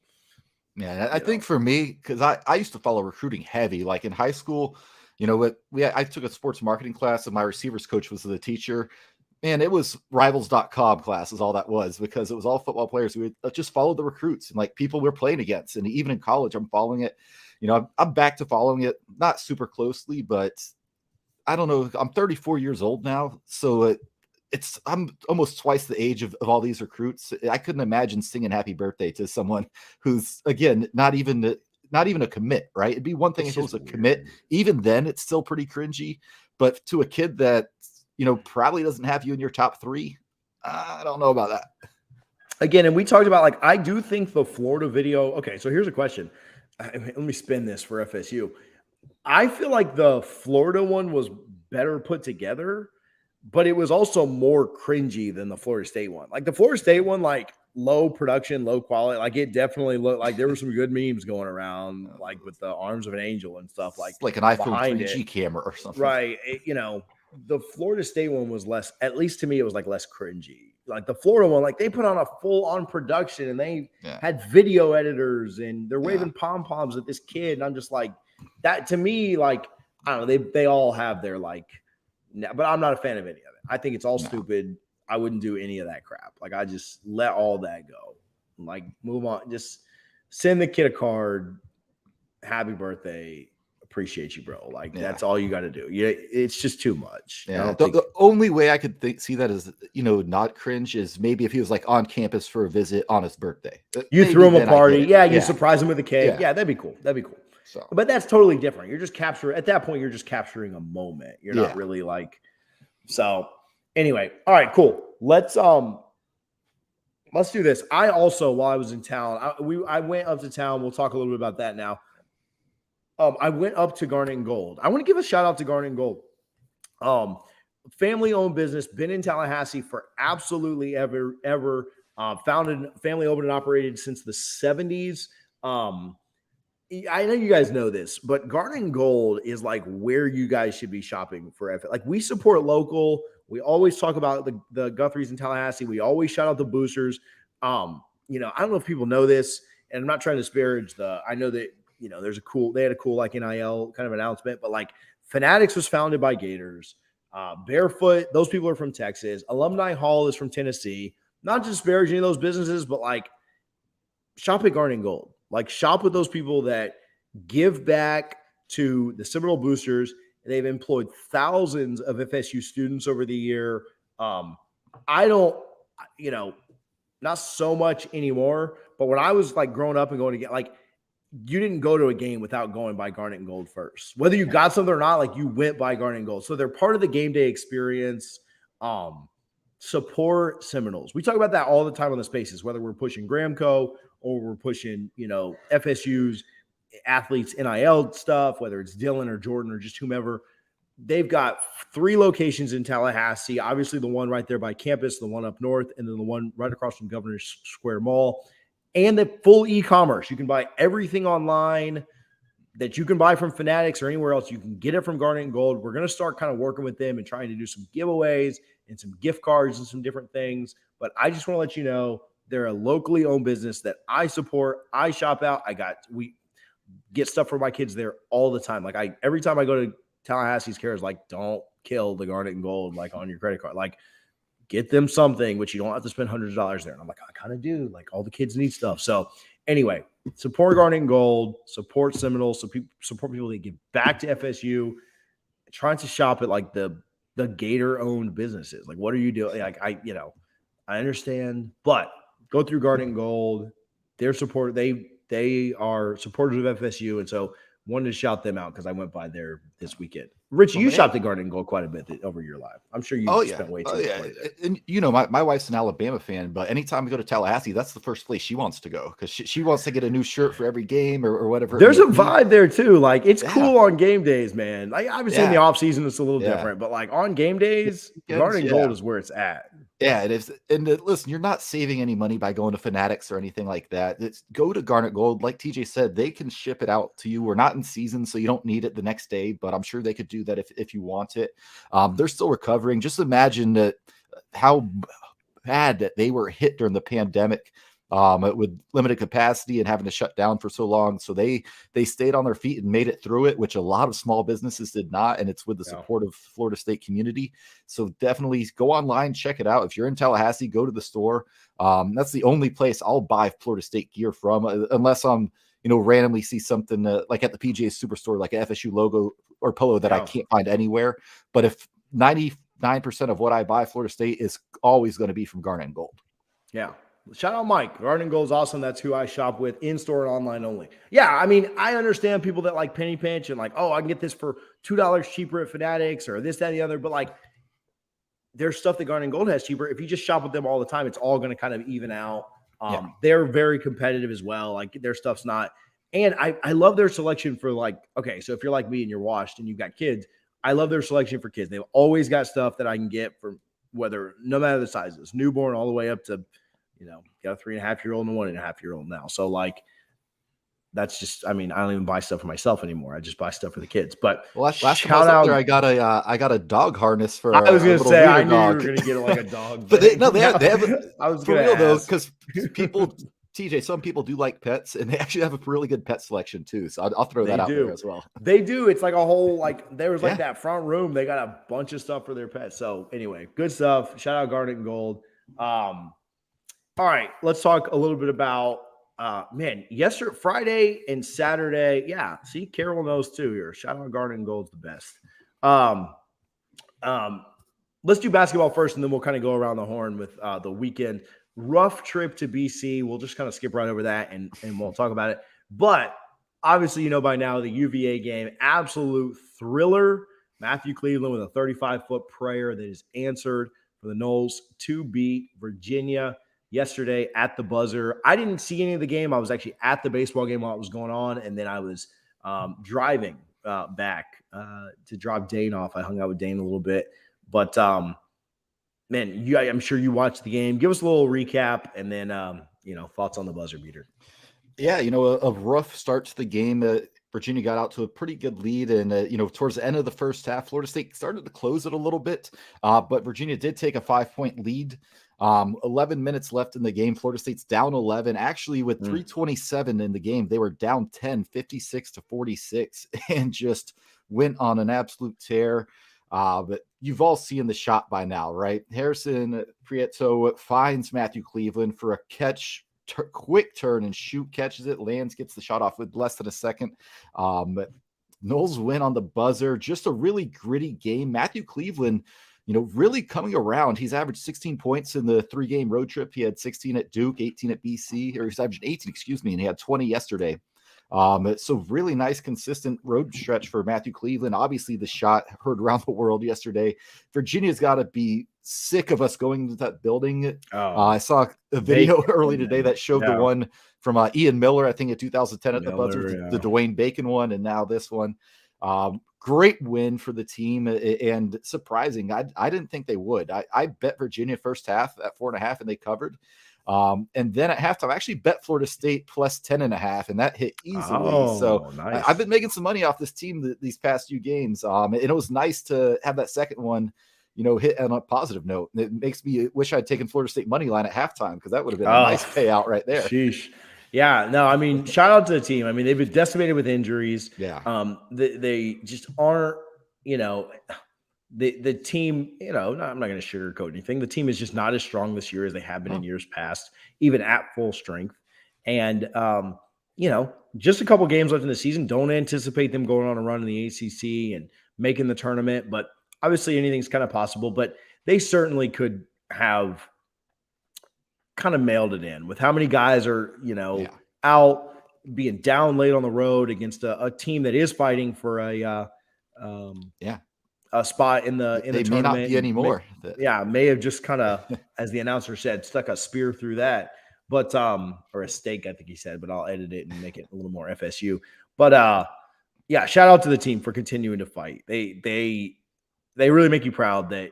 Speaker 2: yeah, I think for me, because I used to follow recruiting heavy. Like in high school, I took a sports marketing class, and my receivers coach was the teacher. Man, it was rivals.com class is all that was, because it was all football players who would just follow the recruits and like people we're playing against. And even in college, I'm following it. I'm back to following it, not super closely, but I don't know. I'm 34 years old now, so I'm almost twice the age of all these recruits. I couldn't imagine singing happy birthday to someone who's, again, not even a commit, right? It'd be one thing if it was a commit. Even then, it's still pretty cringy. But to a kid that, probably doesn't have you in your top 3, I don't know about that.
Speaker 1: Again, and we talked about, like, I do think the Florida video. Okay, so here's a question. Let me spin this for FSU. I feel like the Florida one was better put together, but it was also more cringy than the Florida State one. Like the Florida State one, like low production, low quality. Like it definitely looked like there were some good memes going around, like with the arms of an angel and stuff, like
Speaker 2: an iPhone 3G camera or something.
Speaker 1: Right. The Florida State one was less, at least to me, it was like less cringy. Like the Florida one, like they put on a full on production and they had video editors and they're waving pom-poms at this kid. And I'm just like, that to me, like, I don't know, they all have their like, but I'm not a fan of any of it. I think it's all stupid. I wouldn't do any of that crap. Like I just let all that go. Like move on. Just send the kid a card. Happy birthday. Appreciate you, bro. Like that's all you got to do. Yeah, it's just too much.
Speaker 2: Yeah. The only way I could see that is, not cringe is maybe if he was like on campus for a visit on his birthday.
Speaker 1: You threw him a party. Yeah, you surprise him with a cake. Yeah, that'd be cool. So, but that's totally different. You're just at that point, you're just capturing a moment. You're not really like, so anyway. All right, cool. Let's do this. I also, while I was in town, I went up to town. We'll talk a little bit about that now. I went up to Garnet and Gold. I want to give a shout out to Garnet and Gold. Family owned business, been in Tallahassee for absolutely ever. Founded, family owned and operated since the 70s. I know you guys know this, but Garnet and Gold is like where you guys should be shopping for. Like we support local. We always talk about the Guthries in Tallahassee. We always shout out the boosters. I don't know if people know this, and I'm not trying to disparage I know that, they had a cool like NIL kind of announcement, but like Fanatics was founded by Gators. Barefoot, those people are from Texas. Alumni Hall is from Tennessee. Not disparaging any of those businesses, but like shop at Garnet and Gold. Like shop with those people that give back to the Seminole Boosters. They've employed thousands of FSU students over the year. I don't, not so much anymore, but when I was like growing up and going to get like, you didn't go to a game without going by Garnet and Gold first. Whether you got something or not, like you went by Garnet and Gold. So they're part of the game day experience. support Seminoles. We talk about that all the time on the spaces, whether we're pushing Gramco or we're pushing, FSU's athletes NIL stuff, whether it's Dylan or Jordan or just whomever. They've got 3 locations in Tallahassee. Obviously, the one right there by campus, the one up north, and then the one right across from Governor's Square Mall. And the full e-commerce. You can buy everything online that you can buy from Fanatics or anywhere else. You can get it from Garnet and Gold. We're going to start kind of working with them and trying to do some giveaways and some gift cards and some different things. But I just want to let you know they're a locally owned business that I support. I shop out. We get stuff for my kids there all the time. Like every time I go to Tallahassee's Cares, like, don't kill the Garnet and Gold like on your credit card. Like, get them something, which you don't have to spend hundreds of dollars there. And I'm like, I kind of do. Like, all the kids need stuff. So anyway, support Garnet and Gold, support Seminoles, support people that give back to FSU, trying to shop at like the Gator-owned businesses. Like, what are you doing? Like, I understand, but go through Garnet and Gold. Their support, they are supporters of FSU, and so wanted to shout them out because I went by there this weekend. Richie, you shopped at Garnet and Gold quite a bit over your life. I'm sure you spent way too much money there.
Speaker 2: And my wife's an Alabama fan, but anytime we go to Tallahassee, that's the first place she wants to go because she wants to get a new shirt for every game or whatever.
Speaker 1: There's a vibe there too. Like, it's cool on game days, man. Like, obviously in the off season it's a little different, but like on game days, Garnet and Gold is where it's at.
Speaker 2: Yeah, it is. And listen, you're not saving any money by going to Fanatics or anything like that. Go to Garnet Gold. Like TJ said, they can ship it out to you. We're not in season, so you don't need it the next day, but I'm sure they could do that if you want it. They're still recovering. Just imagine how bad that they were hit during the pandemic with limited capacity and having to shut down for so long. So they stayed on their feet and made it through it, which a lot of small businesses did not. And it's with the support of Florida State community. So definitely go online, check it out. If you're in Tallahassee, go to the store. That's the only place I'll buy Florida State gear from, unless I'm, randomly see something like at the PGA Superstore, like an FSU logo or polo that I can't find anywhere. But if 99% of what I buy Florida State is always going to be from Garnet and Gold.
Speaker 1: Yeah. Shout out Mike. Garnet and Gold is awesome. That's who I shop with, in-store and online only. Yeah, I mean, I understand people that like penny pinch and like, oh, I can get this for $2 cheaper at Fanatics or this, that, and the other. But like, there's stuff that Garnet and Gold has cheaper. If you just shop with them all the time, it's all going to kind of even out. They're very competitive as well. Like, their stuff's not. And I love their selection for like, okay, so if you're like me and you're washed and you've got kids, I love their selection for kids. They've always got stuff that I can get from no matter the sizes, newborn all the way up to, got a 3.5-year-old and a 1.5-year-old now. So like, that's just, I mean, I don't even buy stuff for myself anymore. I just buy stuff for the kids. But
Speaker 2: last time I was up there, I got a dog harness for.
Speaker 1: I was going to say, I knew you were going to get like a dog.
Speaker 2: But they have.
Speaker 1: I was
Speaker 2: for real though, because people. TJ, some people do like pets, and they actually have a really good pet selection too. So I'll throw that out there as well.
Speaker 1: They do. It's like a whole, like, there was like that front room. They got a bunch of stuff for their pets. So anyway, good stuff. Shout out Garnet and Gold. All right, let's talk a little bit about yesterday, Friday and Saturday. Yeah, see, Carol knows too here. Shout out Garnet and Gold's the best. Let's do basketball first, and then we'll kind of go around the horn with the weekend. Rough trip to BC. We'll just kind of skip right over that and we'll talk about it. But obviously, by now the UVA game, absolute thriller. Matthew Cleveland with a 35-foot prayer that is answered for the Noles to beat Virginia yesterday at the buzzer. I didn't see any of the game. I was actually at the baseball game while it was going on, and then I was driving back to drop Dane off. I hung out with Dane a little bit. But man, I'm sure you watched the game. Give us a little recap, and then thoughts on the buzzer beater.
Speaker 2: Yeah, a rough start to the game. Virginia got out to a pretty good lead, and towards the end of the first half, Florida State started to close it a little bit, but Virginia did take a 5-point lead. 11 minutes left in the game. Florida State's down 11. Actually, with 3:27 in the game, they were down 10, 56-46, and just went on an absolute tear. But you've all seen the shot by now, right? Harrison Prieto finds Matthew Cleveland for a catch, quick turn and shoot, catches it, lands, gets the shot off with less than a second. Noles win on the buzzer. Just a really gritty game. Matthew Cleveland, really coming around. He's averaged 16 points in the 3-game road trip. He had 16 at Duke, 18 at BC, or he's averaged 18, and he had 20 yesterday. So really nice, consistent road stretch for Matthew Cleveland. Obviously, the shot heard around the world yesterday. Virginia's got to be sick of us going into that building. I saw a video early today that showed the one from Ian Miller, I think in 2010 at the buzzer, the Dwayne Bacon one, and now this one. Great win for the team, and surprising. I didn't think they would. I bet Virginia first half at 4.5, and they covered. And then at halftime, I actually bet Florida State plus 10.5, and that hit easily. So
Speaker 1: nice.
Speaker 2: I've been making some money off this team these past few games. And it was nice to have that second one, hit on a positive note. And it makes me wish I'd taken Florida State money line at halftime, because that would have been a nice payout right there.
Speaker 1: Sheesh. Yeah, no, I mean, shout out to the team. I mean, they've been decimated with injuries.
Speaker 2: Yeah.
Speaker 1: They just aren't, the team, I'm not going to sugarcoat anything. The team is just not as strong this year as they have been in years past, even at full strength. And, just a couple games left in the season. Don't anticipate them going on a run in the ACC and making the tournament, but obviously anything's kind of possible. But they certainly could have kind of mailed it in with how many guys are, out, being down late on the road against a team that is fighting for a spot in the
Speaker 2: they
Speaker 1: tournament.
Speaker 2: May not be anymore.
Speaker 1: May have just kind of, as the announcer said, stuck a spear through that, but or a stake, I think he said, but I'll edit it and make it a little more FSU. But shout out to the team for continuing to fight. They really make you proud that,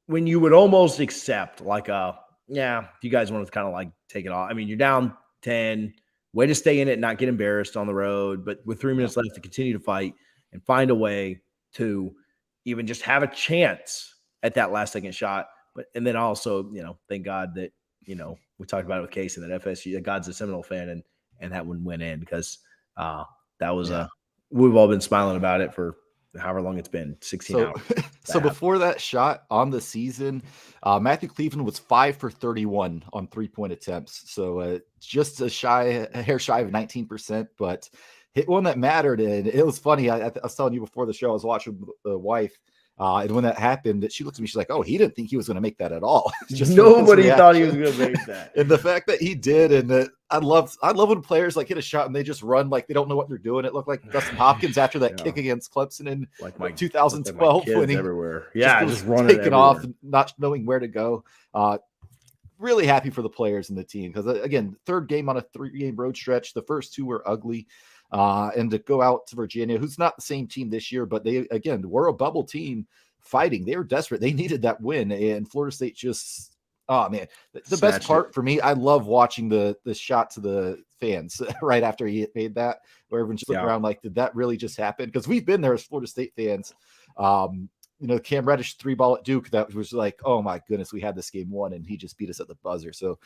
Speaker 1: when you would almost accept like if you guys want to kind of like take it off. I mean, you're down 10, way to stay in it, not get embarrassed on the road, but with 3 minutes left to continue to fight and find a way to even just have a chance at that last second shot. And then also, thank God that, we talked about it with Casey, that FSU, that God's a Seminole fan, and that one went in, because that was we've all been smiling about it for however long it's been, 16 hours.
Speaker 2: So before that shot on the season, Matthew Cleveland was 5 for 31 on 3-point attempts. So just a hair shy of 19%, but hit one that mattered. And it was funny. I was telling you before the show, I was watching with the wife. And when that happened, she looked at me, she's like, "Oh, he didn't think he was going to make that at all."
Speaker 1: Just nobody thought he was going to make that.
Speaker 2: And the fact that he did, and I love when players like hit a shot and they just run like they don't know what they're doing. It looked like Dustin Hopkins after that kick against Clemson in 2012 when he
Speaker 1: everywhere.
Speaker 2: just running taking off and not knowing where to go. Really happy for the players and the team, because again, third game on a 3-game road stretch. The first 2 were ugly. And to go out to Virginia, who's not the same team this year, but they, again, were a bubble team fighting. They were desperate. They needed that win. And Florida State just, oh man, the best part for me, I love watching the shot to the fans right after he made that, where everyone's just looking around like, did that really just happen? Because we've been there as Florida State fans. Cam Reddish 3-ball at Duke, that was like, oh my goodness, we had this game won, and he just beat us at the buzzer. So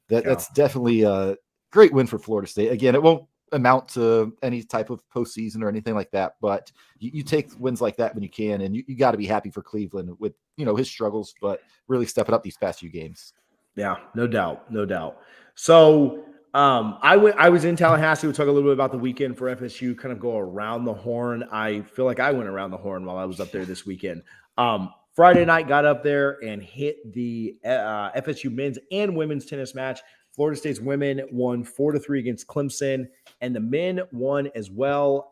Speaker 2: that's definitely a great win for Florida State. Again, it won't amount to any type of postseason or anything like that, but you take wins like that when you can, and you got to be happy for Cleveland with his struggles, but really stepping up these past few games.
Speaker 1: Yeah, no doubt. So I was in Tallahassee. We'll talk a little bit about the weekend for FSU, kind of go around the horn. I feel like I went around the horn while I was up there this weekend. Friday night, got up there and hit the FSU men's and women's tennis match. Florida State's women won 4-3 against Clemson, and the men won as well.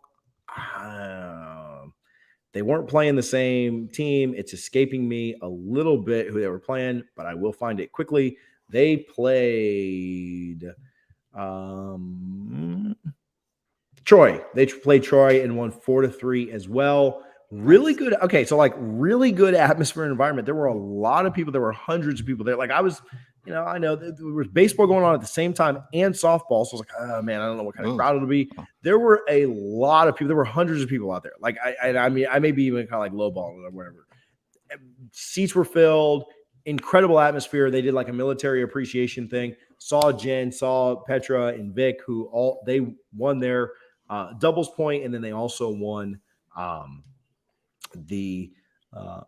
Speaker 1: They weren't playing the same team. It's escaping me a little bit who they were playing, but I will find it quickly. They played Troy. They played Troy and won 4-3 as well. Really good. Okay, so like really good atmosphere and environment. There were a lot of people. There were hundreds of people there. Like I was, I know there was baseball going on at the same time and softball. So I was like, oh man, I don't know what kind of crowd it'll be. There were a lot of people. There were hundreds of people out there. Like I mean, I may be even kind of like lowballing or whatever. Seats were filled. Incredible atmosphere. They did like a military appreciation thing. Saw Jen, saw Petra and Vic, who they won their doubles point, and then they also won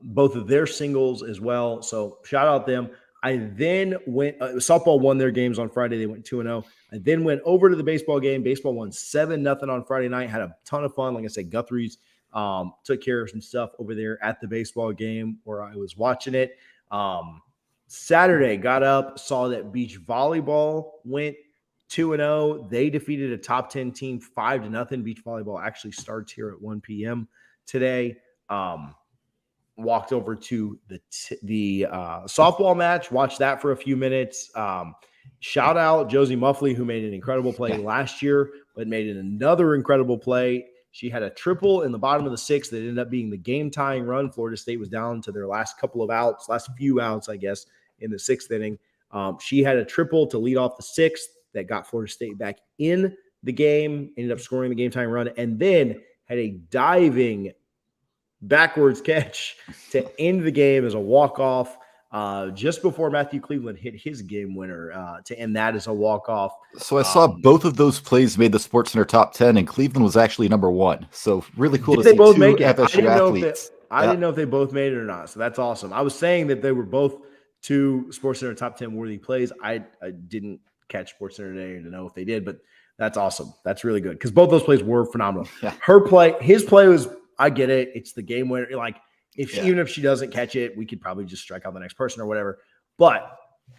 Speaker 1: both of their singles as well. So shout out them. I then went softball won their games on Friday. They went 2-0. I then went over to the baseball game. Baseball won 7-0 on Friday night. Had a ton of fun. Like I said, Guthrie's took care of some stuff over there at the baseball game where I was watching it. Saturday, got up, saw that beach volleyball went 2-0. They defeated a top 10 team 5-0. Beach volleyball actually starts here at 1 p.m. today. Walked over to the softball match, watched that for a few minutes. Shout out Josie Muffley, who made an incredible play last year, but made another incredible play. She had a triple in the bottom of the sixth that ended up being the game-tying run. Florida State was down to their last few outs, I guess, in the sixth inning. She had a triple to lead off the sixth that got Florida State back in the game, ended up scoring the game-tying run, and then had a diving backwards catch to end the game as a walk-off just before Matthew Cleveland hit his game winner to end that as a walk-off.
Speaker 2: So I saw both of those plays made the SportsCenter top 10, and Cleveland was actually number 1. So really cool to see
Speaker 1: both
Speaker 2: two
Speaker 1: make it.
Speaker 2: FSU athletes.
Speaker 1: I didn't know if they both made it or not, so that's awesome. I was saying that they were both two SportsCenter top 10 worthy plays. I didn't catch SportsCenter today to know if they did, but that's awesome. That's really good because both those plays were phenomenal.
Speaker 2: Yeah.
Speaker 1: His play was, I get it. It's the game winner. Like even if she doesn't catch it, we could probably just strike out the next person or whatever. But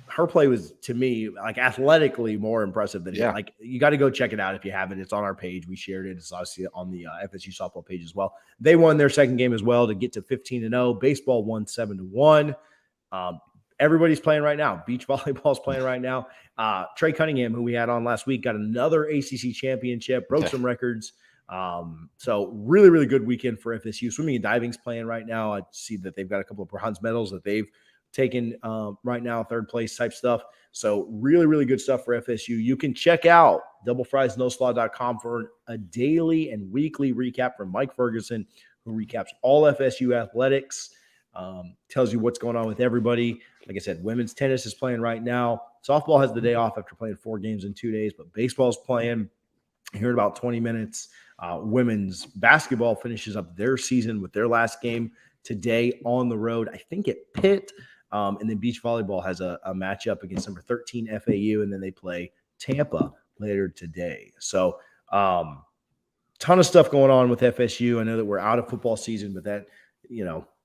Speaker 1: her play was, to me, like athletically more impressive than it. Like you got to go check it out if you haven't. It's on our page. We shared it. It's obviously on the FSU softball page as well. They won their second game as well to get to 15-0. Baseball won 7-1. Everybody's playing right now. Beach volleyball's playing right now. Trey Cunningham, who we had on last week, got another ACC championship, broke some records. So really, really good weekend for FSU. Swimming and diving's playing right now. I see that they've got a couple of bronze medals that they've taken right now, third place type stuff. So really, really good stuff for FSU. You can check out doublefriesnoslaw.com for a daily and weekly recap from Mike Ferguson, who recaps all FSU athletics, tells you what's going on with everybody. Like I said, women's tennis is playing right now. Softball has the day off after playing 4 games in 2 days, but baseball's playing here in about 20 minutes. Women's basketball finishes up their season with their last game today on the road, I think at Pitt. And then beach volleyball has a matchup against number 13 FAU, and then they play Tampa later today. So ton of stuff going on with FSU. I know that we're out of football season, but that,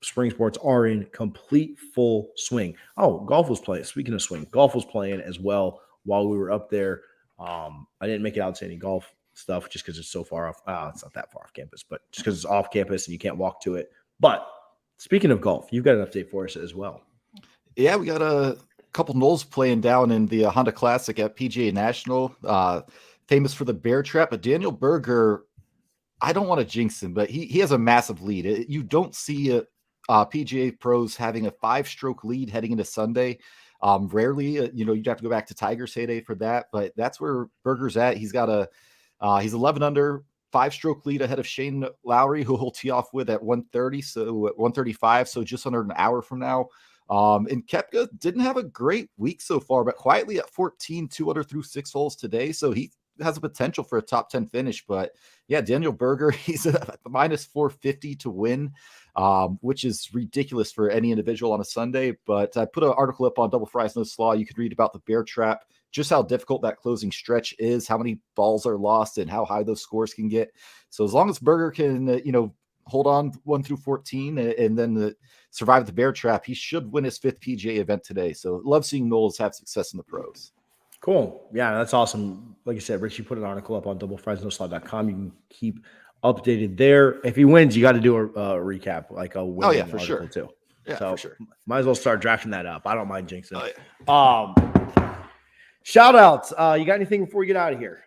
Speaker 1: spring sports are in complete full swing. Oh, golf was playing. Speaking of swing, golf was playing as well while we were up there. I didn't make it out to any golf stuff just because it's so far off. It's not that far off campus, but just because it's off campus and you can't walk to it. But speaking of golf, you've got an update for us as well.
Speaker 2: Yeah, we got a couple Noles playing down in the Honda Classic at PGA National, famous for the bear trap. But Daniel Berger, I don't want to jinx him, but he has a massive lead. You don't see PGA pros having a 5-stroke lead heading into Sunday. Rarely, you'd have to go back to Tiger's heyday for that, but that's where Berger's at. He's got he's 11 under, 5-stroke lead ahead of Shane Lowry, who he'll tee off with at 1:30, so at 1:35, so just under an hour from now. And Koepka didn't have a great week so far, but quietly at 14, 2 under through 6 holes today, so he has a potential for a top 10 finish. But yeah, Daniel Berger, he's at minus 450 to win, which is ridiculous for any individual on a Sunday. But I put an article up on Double Fries No Slaw. You could read about the bear trap, just how difficult that closing stretch is, how many balls are lost, and how high those scores can get. So as long as Berger can, hold on 1 through 14 and then survive the bear trap, he should win his 5th PGA event today. So love seeing Noles have success in the pros.
Speaker 1: Cool. Yeah, that's awesome. Like I said, Richie put an article up on doublefriesnoslaw.com. You can keep updated there. If he wins, you got to do a recap, like a winning
Speaker 2: for
Speaker 1: article
Speaker 2: sure.
Speaker 1: too.
Speaker 2: Yeah,
Speaker 1: so
Speaker 2: for sure.
Speaker 1: Might as well start drafting that up. I don't mind jinxing.
Speaker 2: Oh, yeah.
Speaker 1: Shout outs. You got anything before we get out of here?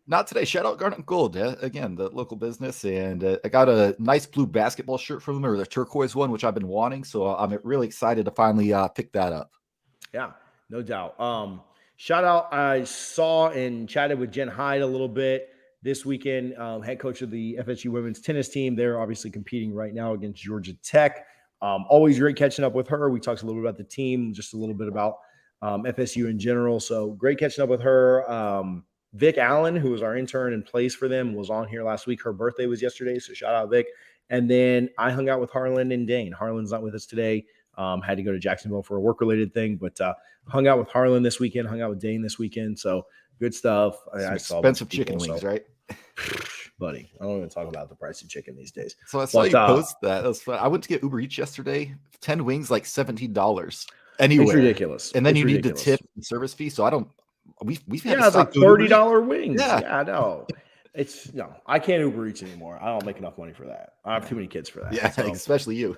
Speaker 2: Not today. Shout out Garnet Gold. Again, the local business. And I got a nice blue basketball shirt from them, or the turquoise one, which I've been wanting. So I'm really excited to finally pick that up.
Speaker 1: Yeah, no doubt. Shout out. I saw and chatted with Jen Hyde a little bit this weekend, head coach of the FSU women's tennis team. They're obviously competing right now against Georgia Tech. Always great catching up with her. We talked a little bit about the team, just a little bit about FSU in general. So great catching up with her. Vic Allen, who was our intern and plays for them, was on here last week. Her birthday was yesterday, so shout out Vic. And then I hung out with Harlan and Dane. Harlan's not with us today. Had to go to Jacksonville for a work-related thing, but hung out with Harlan this weekend, hung out with Dane this weekend. So good stuff.
Speaker 2: I saw expensive chicken wings, right?
Speaker 1: Buddy, I don't even talk about the price of chicken these days.
Speaker 2: So I saw you post that. That was fun. I went to get Uber Eats yesterday. 10 wings, like $17 anywhere.
Speaker 1: It's ridiculous.
Speaker 2: And then you need to tip the service fee. So we've had to
Speaker 1: it's like
Speaker 2: stop doing Uber Eats.
Speaker 1: $30 wings.
Speaker 2: Yeah.
Speaker 1: Yeah, no. I can't Uber Eats anymore. I don't make enough money for that. I have too many kids for that.
Speaker 2: Yeah,
Speaker 1: So,
Speaker 2: especially you.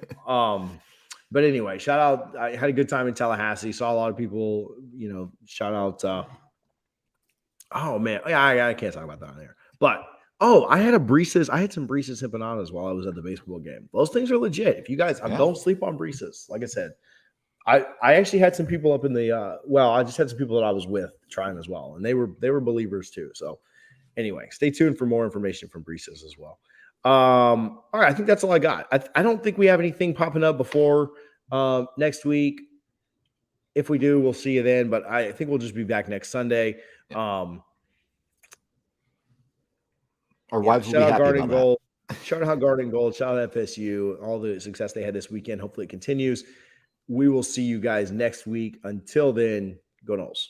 Speaker 1: But anyway, shout out. I had a good time in Tallahassee. Saw a lot of people, shout out. Oh man. Yeah, I can't talk about that on there. But I had some Breeses empanadas while I was at the baseball game. Those things are legit. If you guys don't sleep on Breeses, like I said. I actually had some people up in the I just had some people that I was with trying as well, and they were believers too. So anyway, stay tuned for more information from Breeses as well. All right, I think that's all I got. I don't think we have anything popping up before next week. If we do, we'll see you then. But I think we'll just be back next Sunday.
Speaker 2: Our wives will
Speaker 1: shout
Speaker 2: be
Speaker 1: out
Speaker 2: happy
Speaker 1: Garden
Speaker 2: about
Speaker 1: Gold. Shout out Garden Gold. Shout out FSU. All the success they had this weekend. Hopefully it continues. We will see you guys next week. Until then, go Noles.